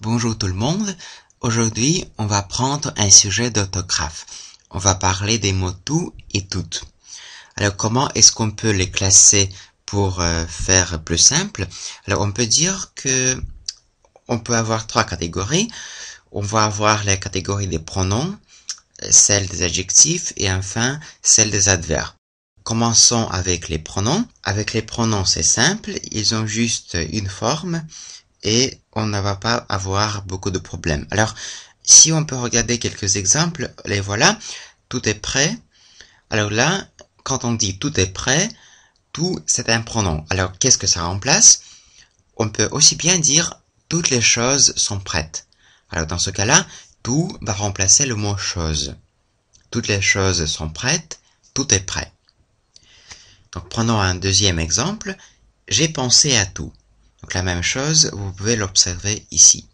Bonjour tout le monde. Aujourd'hui, on va prendre un sujet d'orthographe. On va parler des mots tout et toutes. Alors, comment est-ce qu'on peut les classer pour faire plus simple? Alors, on peut dire que on peut avoir trois catégories. On va avoir la catégorie des pronoms, celle des adjectifs et enfin celle des adverbes. Commençons avec les pronoms. Avec les pronoms, c'est simple. Ils ont juste une forme et on ne va pas avoir beaucoup de problèmes. Alors, si on peut regarder quelques exemples, les voilà. Tout est prêt. Alors là, quand on dit tout est prêt, tout c'est un pronom. Alors, qu'est-ce que ça remplace? On peut aussi bien dire toutes les choses sont prêtes. Alors, dans ce cas-là, tout va remplacer le mot chose. Toutes les choses sont prêtes, tout est prêt. Donc, prenons un deuxième exemple. J'ai pensé à tout. Donc, la même chose, vous pouvez l'observer ici.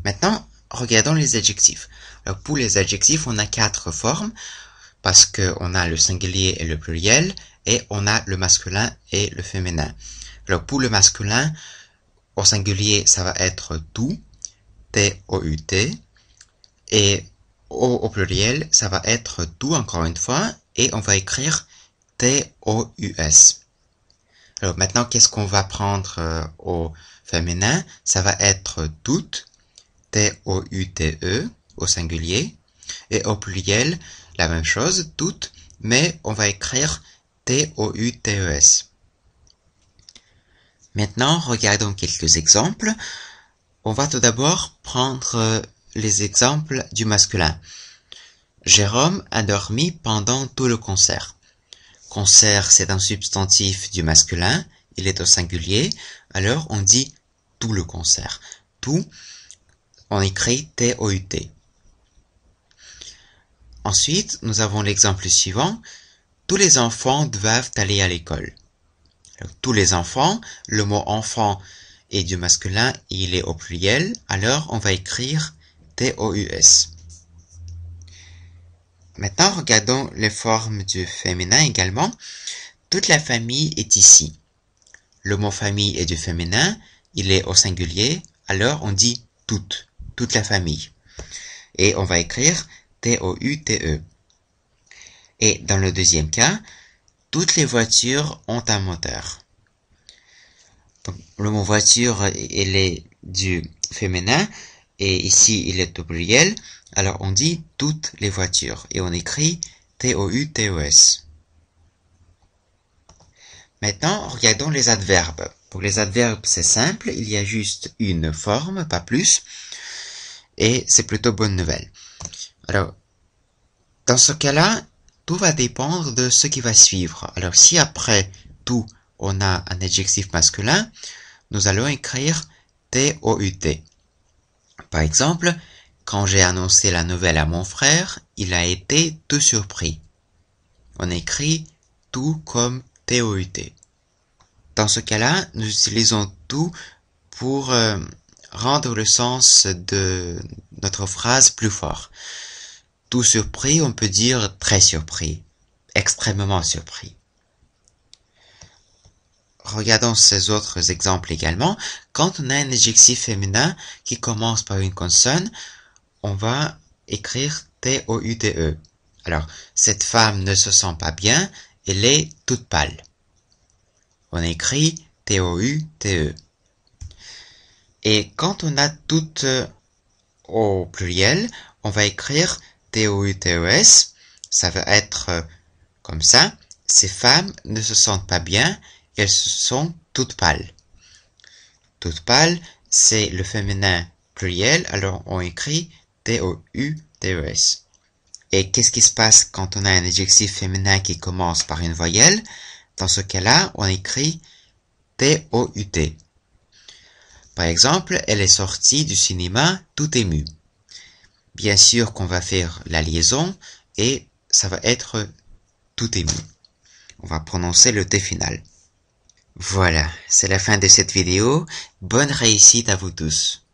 Maintenant, regardons les adjectifs. Alors, pour les adjectifs, on a quatre formes parce qu'on a le singulier et le pluriel et on a le masculin et le féminin. Alors, pour le masculin, au singulier, ça va être tout, T-O-U-T, et au pluriel, ça va être tout encore une fois, et on va écrire T-O-U-S. Alors maintenant, qu'est-ce qu'on va prendre au féminin? Ça va être toutes, T-O-U-T-E, au singulier, et au pluriel, la même chose, toutes, mais on va écrire T-O-U-T-E-S. Maintenant, regardons quelques exemples. On va tout d'abord prendre les exemples du masculin. Jérôme a dormi pendant tout le concert. Concert, c'est un substantif du masculin, il est au singulier, alors on dit tout le concert. Tout, on écrit T-O-U-T. Ensuite, nous avons l'exemple suivant. Tous les enfants doivent aller à l'école. Alors, tous les enfants, le mot enfant est du masculin, il est au pluriel, alors on va écrire T-O-U-S. Maintenant, regardons les formes du féminin également. Toute la famille est ici. Le mot famille est du féminin, il est au singulier, alors on dit toute la famille. Et on va écrire T-O-U-T-E. Et dans le deuxième cas, toutes les voitures ont un moteur. Donc, le mot voiture, il est du féminin, et ici il est au pluriel, alors on dit toutes les voitures, et on écrit T-O-U-T-E-S. Maintenant, regardons les adverbes. Pour les adverbes, c'est simple, il y a juste une forme, pas plus, et c'est plutôt bonne nouvelle. Alors, dans ce cas-là, tout va dépendre de ce qui va suivre. Alors, si après tout, on a un adjectif masculin, nous allons écrire T-O-U-T. Par exemple, quand j'ai annoncé la nouvelle à mon frère, il a été tout surpris. On écrit tout comme T-O-U-T. Dans ce cas-là, nous utilisons tout pour rendre le sens de notre phrase plus fort. Tout surpris, on peut dire très surpris, extrêmement surpris. Regardons ces autres exemples également. Quand on a un adjectif féminin qui commence par une consonne, on va écrire T-O-U-T-E. Alors, cette femme ne se sent pas bien, elle est toute pâle. On écrit T-O-U-T-E. Et quand on a toute au pluriel, on va écrire T-O-U-T-E-S. Ça va être comme ça. Ces femmes ne se sentent pas bien, elles sont toutes pâles. Toutes pâles, c'est le féminin pluriel, alors on écrit T-O-U-T-E-S. Et qu'est-ce qui se passe quand on a un adjectif féminin qui commence par une voyelle? Dans ce cas-là, on écrit T-O-U-T. Par exemple, elle est sortie du cinéma tout émue. Bien sûr qu'on va faire la liaison et ça va être tout ému. On va prononcer le T final. Voilà, c'est la fin de cette vidéo. Bonne réussite à vous tous.